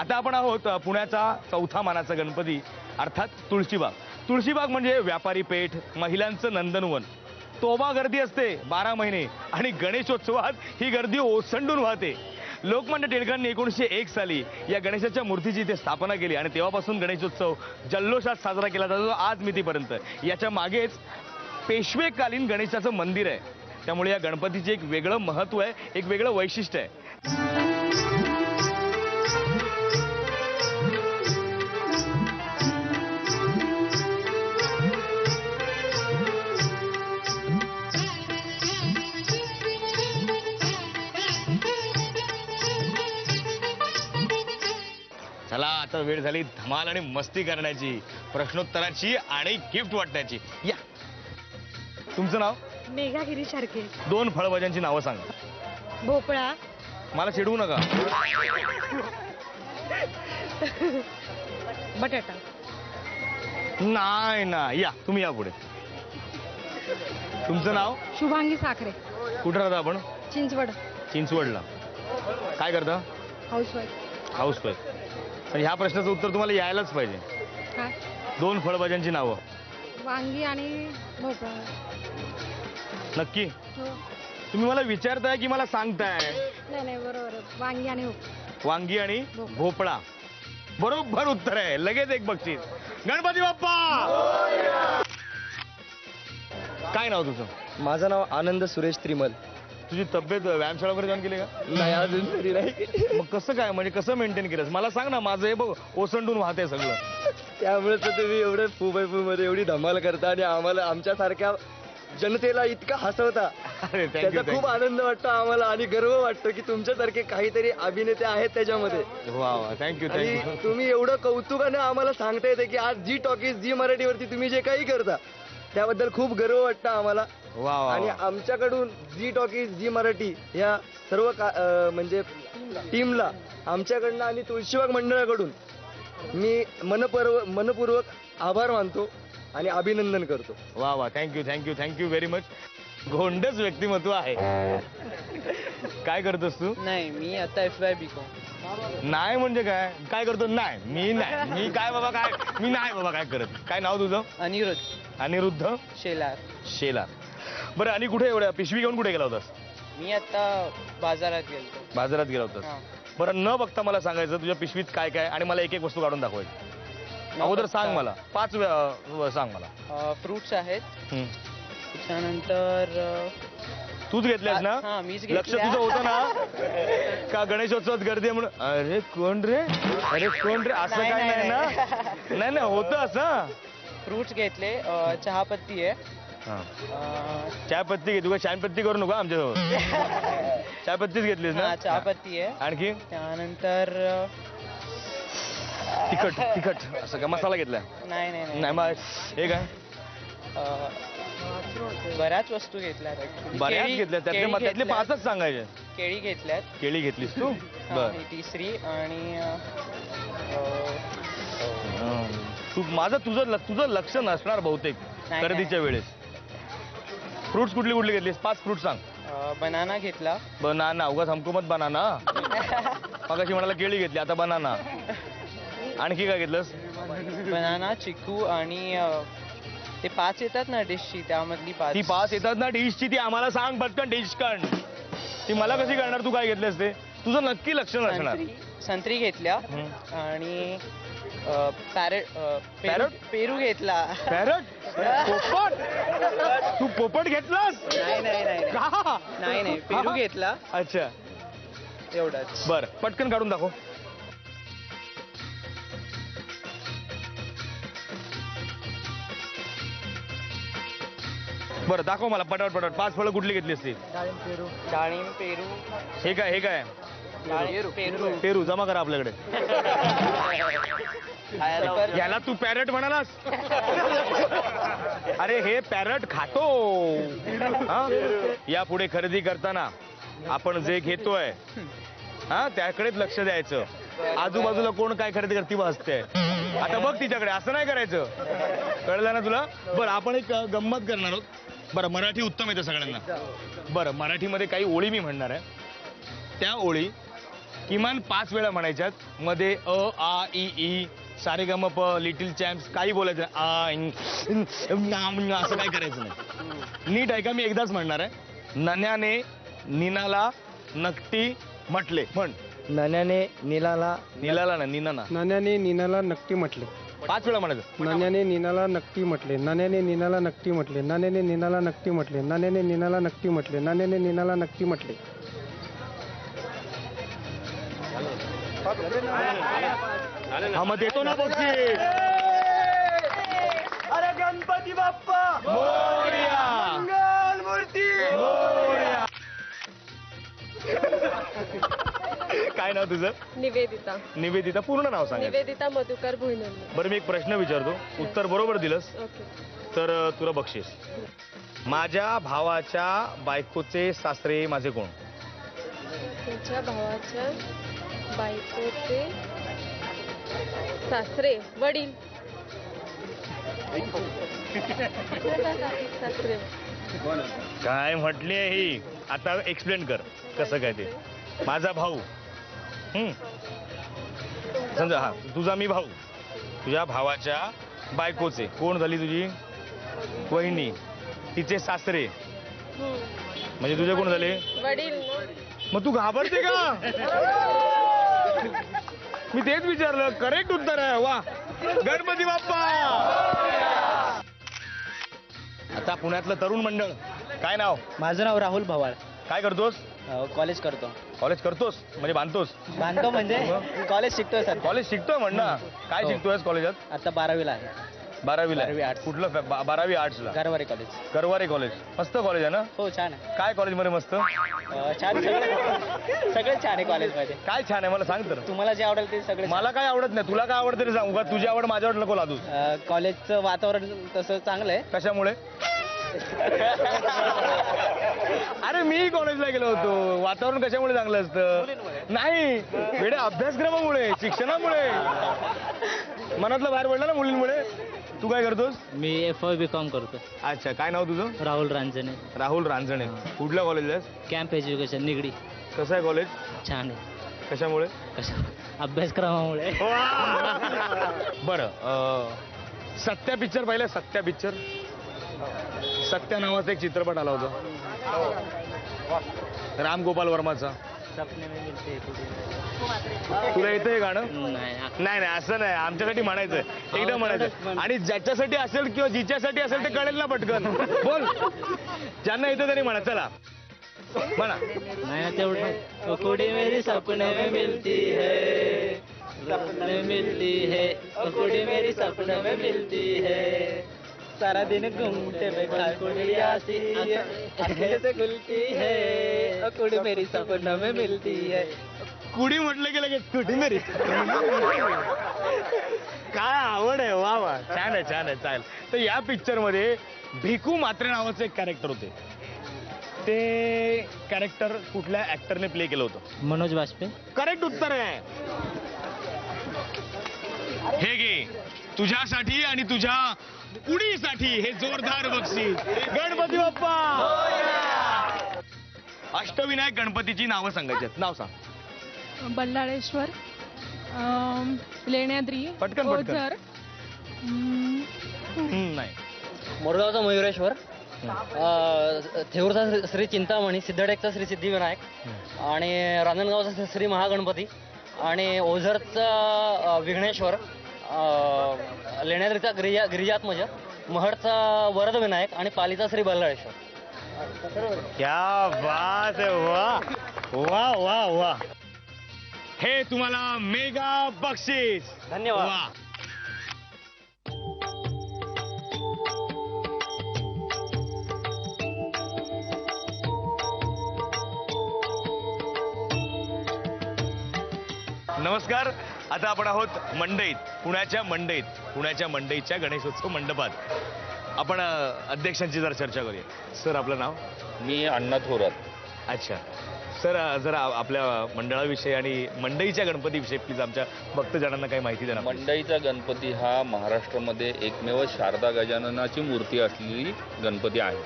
आता आपण आहोत पुण्याचा चौथा मानाचा गणपती अर्थात तुळशीबाग. तुळशीबाग म्हणजे व्यापारी पेठ, महिलांचं नंदनवन. तोबा गर्दी असते 12 महिने आणि गणेशोत्सवात ही गर्दी ओसंडून वाहते. लोकमान्य टिळकांनी 1901 साली या गणेशाच्या मूर्तीची इथे स्थापना केली आणि तेव्हापासून गणेशोत्सव जल्लोषात साजरा केला जातो आज मितीपर्यंत. याच्या मागेच पेशवेकालीन गणेशाचं मंदिर आहे. त्यामुळे या गणपतीचे एक वेगळं महत्त्व आहे, एक वेगळं वैशिष्ट्य आहे. चला आता वेळ झाली धमाल आणि मस्ती करण्याची, प्रश्नोत्तराची आणि गिफ्ट वाटण्याची. या, तुमचं नाव? मेघा गिरीश सारखे. 2 फळभाज्यांची नावं सांगा. भोपळा. मला चिडवू नका. बटाटा. नाही ना. या तुम्ही या पुढे. तुमचं नाव? शुभांगी साखरे. कुठं राहता आपण? चिंचवड. चिंचवडला. काय करता? हाऊसवाईफ. हाऊसवाईफ. पण ह्या प्रश्नाचं उत्तर तुम्हाला यायलाच पाहिजे. काय? 2 फळभाज्यांची नावं. वांगी आणि भोपळा. नक्की? हो. तुम्ही मला विचारताय की मला सांगताय? नाही बरोबर आहे. वांगी आणि वांगी आणि भोपळा. बरोबर उत्तर आहे. लगेच एक बक्षीस. गणपती बाप्पा. काय नाव तुझं? माझं नाव आनंद सुरेश त्रिमल. तुझी तब्येत व्यायामशाळा वगैरे जॉईन केली का? नाही अजून तरी नाही. मग कसं काय, म्हणजे कसं मेंटेन केलंस मला सांग ना. माझं हे बघ ओसंडून वाहते सगळं. त्यामुळे तर तुम्ही एवढे मध्ये एवढी धमाल करता आणि आम्हाला आमच्यासारख्या जनतेला इतका हसवता. त्याचा खूप आनंद वाटतो आम्हाला आणि गर्व वाटतो की तुमच्यासारखे काहीतरी अभिनेते आहेत त्याच्यामध्ये. वा वा, थँक्यू आणि थँक्यू. तुम्ही एवढं कौतुकाने आम्हाला सांगता येते की आज जी टॉकीज जी मराठीवरती तुम्ही जे काही करता त्याबद्दल खूप गर्व वाटतं आम्हाला. वा वा. आणि आमच्याकडून जी टॉकीज जी मराठी ह्या सर्व म्हणजे टीमला आमच्याकडनं आणि तुळशीबाग मंडळाकडून मी मनपूर्वक आभार मानतो आणि अभिनंदन करतो. वा वा, thank you thank you thank you very much. गोंडच व्यक्तिमत्व आहे. काय करतोस तू? नाही, मी आता FYBCom. नाही म्हणजे काय? काय करतो? नाही मी नाही. मी काय बाबा काय? मी नाही बाबा काय करत. काय नाव तुझं? अनिरुद्ध. अनिरुद्ध शेलार. शेला. बरं, आणि कुठे एवढ्या पिशवी घेऊन कुठे गेला होतास? मी आता बाजारात गेलो. बाजारात गेला होतास. बरं, न बघता मला सांगायचं तुझ्या पिशवीत काय काय आणि मला एक एक वस्तू काढून दाखवायची. अगोदर सांग मला 5 सांग मला. फ्रुट्स आहेत. त्याच्यानंतर तूच घेतल्यास ना? हा, मीच लक्ष तुझं होतं ना का गणेशोत्सवात गर्दी आहे म्हणून? अरे कोण रे, अरे कोण रे, असं काय नाही ना? नाही नाही होतं असं. फ्रुट्स घेतले. चहापत्ती आहे. चहापत्ती घे. तू काय चहापत्ती करू नको आमच्याजवळ. चहापत्तीच घेतलीस ना? चहापत्ती आहे. आणखी? त्यानंतर तिखट असं का मसाला घेतलाय? नाही नाही नाही. मग हे काय? बऱ्याच वस्तू घेतल्या. बऱ्याच घेतल्या. त्यातले 5च सांगायचे. केळी घेतल्यात. केळी घेतलीस तू? बर. तिसरी आणि तुझं लक्ष नसणार बहुतेक खरेदीच्या वेळेस. फ्रुट्स कुठली घेतलीस? 5 फ्रुट्स सांग. बनाना घेतला. बनाना. उगाच हमको मत बनाना. मगाशी म्हणाला केळी घेतली, आता बनाना. आणखी काय घेतलंस? बनाना, चिकू आणि ते 5 येतात ना डिशची, त्यामधली 5. ती 5 येतात ना डिशची, ती आम्हाला सांग पटकन. डिश कण ती मला कशी करणार? तू काय घेतलंस ते? तुझं नक्की लक्ष नसणार. संत्री घेतल्या आणि पॅरट पेरू घेतला. पॅरट? पोपट? तू पोपट घेतलास? नाही पेरू घेतला. अच्छा, एवढंच. बर, पटकन काढून दाखव. बरं, दाखव मला पटापट. 5 फळं कुठली घेतली असती? डाळिंब, पेरू. हे काय? पेरू जमा करा आपल्याकडे. याला तू पॅरट म्हणालास? अरे हे पॅरट खातो. या पुढे खरेदी करताना आपण जे घेतोय त्याकडेच लक्ष द्यायचं. आजूबाजूला कोण काय खरेदी करते बसते. आता बघ तिच्याकडे, असं नाही करायचं. कळलं ना तुला? बरं, आपण एक गंमत करणार आहोत. बरं, मराठी उत्तम येतं सगळ्यांना. बरं, मराठीमध्ये काही ओळी मी म्हणणार आहे. त्या ओळी किमान 5 वेळा म्हणायच्यात. मध्ये अ आ इ ई सारेगमप लिटिल चॅम्प्स काही बोलायचं नाही. आ इन, असं काही करायचं नाही. नीट ऐका, मी एकदाच म्हणणार आहे. नन्याने नीनाला नकटी म्हटले. म्हण. नन्याने नीलाला नीलाला ना नीनाना नाण्याने नीनाला नक्की म्हटले. 5 वेळा म्हणायचं. नाण्याने नीनाला नक्की म्हटले. नाण्याने नीनाला नक्की म्हटले. नाण्याने नीनाला नक्की म्हटले. नाण्याने नीनाला नक्की म्हटले. नाण्याने नीनाला नक्की म्हटले. हा मग देतो ना बक्षीस. अरे गणपती बाप्पा मोरया. मंगल मूर्ती मोरया. काय नाव तुझं? निवेदिता निवेदिता. पूर्ण नाव सांग. निवेदिता मधुकर भुईनंदी. बरं, मी एक प्रश्न विचारतो, उत्तर बरोबर दिलंस ओके. तर तुला बक्षीस. माझ्या भावाच्या बायकोचे सासरे माझे कोण? तुमच्या भावाच्या बायकोचे सासरे वडील. सासरे. काय म्हटली आहे ही? आता एक्सप्लेन कर कसं काय ते. माझा भाऊ. समजा हा तुझा मी भाऊ. तुझ्या भावाच्या बायकोचे कोण झाली तुझी? वहिनी. तिचे सासरे म्हणजे तुझे कोण झाले? वडील. मग तू घाबरते का? मी तेच विचारलं. करेक्ट उत्तर आहे. वा, गणपती बाप्पा. आता पुण्यातलं तरुण मंडळ. काय नाव? माझं नाव राहुल भवाळ. काय करतोस? कॉलेज करतो. कॉलेज करतोस म्हणजे बांधतोस? बांधतो म्हणजे कॉलेज शिकतोय सर. कॉलेज शिकतोय म्हण ना. काय हो. शिकतोयस कॉलेजात? आता 12वीला आहे. 12वीला. 12वी arts. कुठलं 12वी आर्ट्सला? गरवारे कॉलेज. करवारे कॉलेज. मस्त कॉलेज आहे ना? हो छान आहे. काय कॉलेजमध्ये मस्त? छान सगळे छान आहे कॉलेजमध्ये. काय छान आहे मला सांग तर. तुम्हाला जे आवडेल ते सगळे. मला काय आवडत नाही. तुला काय आवडतं ते सांगू का? तुझी आवड माझ्यावर नको लादू. कॉलेजचं वातावरण तसं चांगलं आहे. कशामुळे? अरे मी कॉलेजला गेलो होतो. वातावरण कशामुळे चांगलं असतं? नाही वेडे, अभ्यासक्रमामुळे, शिक्षणामुळे. मनातलं बाहेर पडलं ना मुलींमुळे. तू काय करतोस? मी FY.B.Com करतो. अच्छा, काय नाव तुझं? राहुल रांजणे. राहुल रांजणे. कुठल्या कॉलेजला आहेस? Camp education Nigdi. कसं आहे कॉलेज? छान आहे. कशामुळे? कशा अभ्यासक्रमामुळे. बरं, सत्या पिक्चर पाहिलं? सत्या पिक्चर. सत्या नावाचा एक चित्रपट आला होता राम गोपाल वर्माचा. सपने में मिलते हैं कुछ. तुला येतं हे गाणं? नाही नाही नाही, असं नाही. आमच्यासाठी म्हणायचं, एकदम म्हणायचं. आणि ज्याच्यासाठी असेल किंवा जिच्यासाठी असेल ते कळेल ना पटकन. बोल. ज्यांना येतं त्यांनी म्हणा. चला म्हणा. नाही ना तेवढं. कुड़ी मेरी सपने में मिलती है, सपने में मिलती है, कुड़ी मेरी सपने में मिलती है, सारा दिन घूमते में कुड़िया सी आंखें से खुलती है, कुड़ी मेरी सपनों में मिलती है. कुडी म्हटलं की लगेच कुडी मेरी. काय आवड आहे. वा वा, छान आहे छान आहे. चालेल. तर या पिक्चर मध्ये भिकू मात्रे नावाचं एक कॅरेक्टर होते. ते कॅरेक्टर कुठल्या ऍक्टरने प्ले केलं होतं? मनोज वाजपेयी. करेक्ट उत्तर आहे. हे घे तुझ्यासाठी आणि तुझ्या कुडीसाठी हे जोरदार बक्षीस. गणपती बाप्पा. अष्टविनायक गणपतीची नावं सांगायची आहेत. नाव सांग. बल्लाळेश्वर, लेण्याद्री, पटकन, पटकन. ओझर, नाही. मोरगावचा मयुरेश्वर, थेऊरचा श्री चिंतामणी, सिद्धटेकचा श्री सिद्धिविनायक आणि रांजणगावचा श्री महागणपती आणि ओझरचा विघ्नेश्वर, लेण्याद्रीचा गिरिजात्मज, महडचा वरद विनायक आणि पालीचा श्री बल्लाळेश्वर. क्या बात आहे. वा वा वा वा. हे तुम्हाला मेगा बक्षीस. धन्यवाद. वा. नमस्कार. आता आपण आहोत मंडईत, पुण्याच्या मंडईच्या गणेशोत्सव मंडपात. आपण अध्यक्षांची जरा चर्चा करूया. सर, आपलं नाव? मी अण्णा थोरात. अच्छा सर, जरा आपल्या मंडळाविषयी आणि मंडईच्या गणपतीविषयी प्लीज आमच्या भक्तजनांना काही माहिती द्या. मंडईचा गणपती हा महाराष्ट्रामध्ये एकमेव शारदा गजाननाची मूर्ती असलेली गणपती आहे.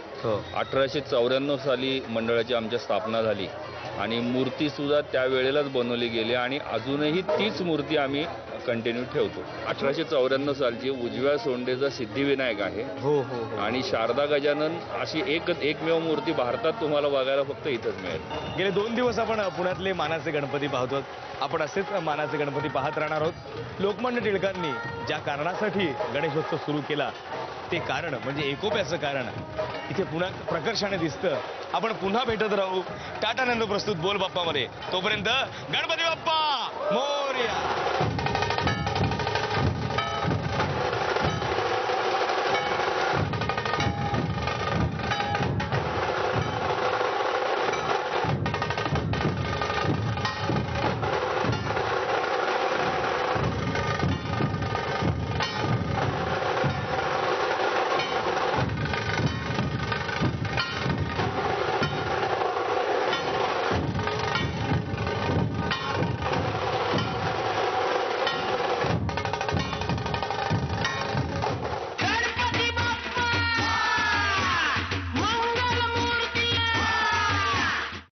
1894 साली मंडळाची आमच्या स्थापना झाली आणि मूर्तीसुद्धा त्यावेळेलाच बनवली गेली आणि अजूनही तीच मूर्ती आम्ही कंटिन्यू ठेवतो. 1894 सालची उजव्या सोंडेचा सिद्धिविनायक आहे. हो हो आणि शारदा गजानन अशी एकमेव मूर्ती भारतात तुम्हाला बघायला फक्त इथंच मिळेल. गेले 2 दिवस आपण पुण्यातले मानाचे गणपती पाहतो. आपण असेच मानाचे गणपती पाहत राहणार आहोत. लोकमान्य टिळकांनी ज्या कारणासाठी गणेशोत्सव सुरू केला ते कारण म्हणजे एकोप्याचं कारण इथे पुण्यात प्रकर्षाने दिसतं. आपण पुन्हा भेटत राहू टाटा नंदू प्रस्तुत बोल बाप्पामध्ये. तोपर्यंत गणपती बाप्पा मोरया.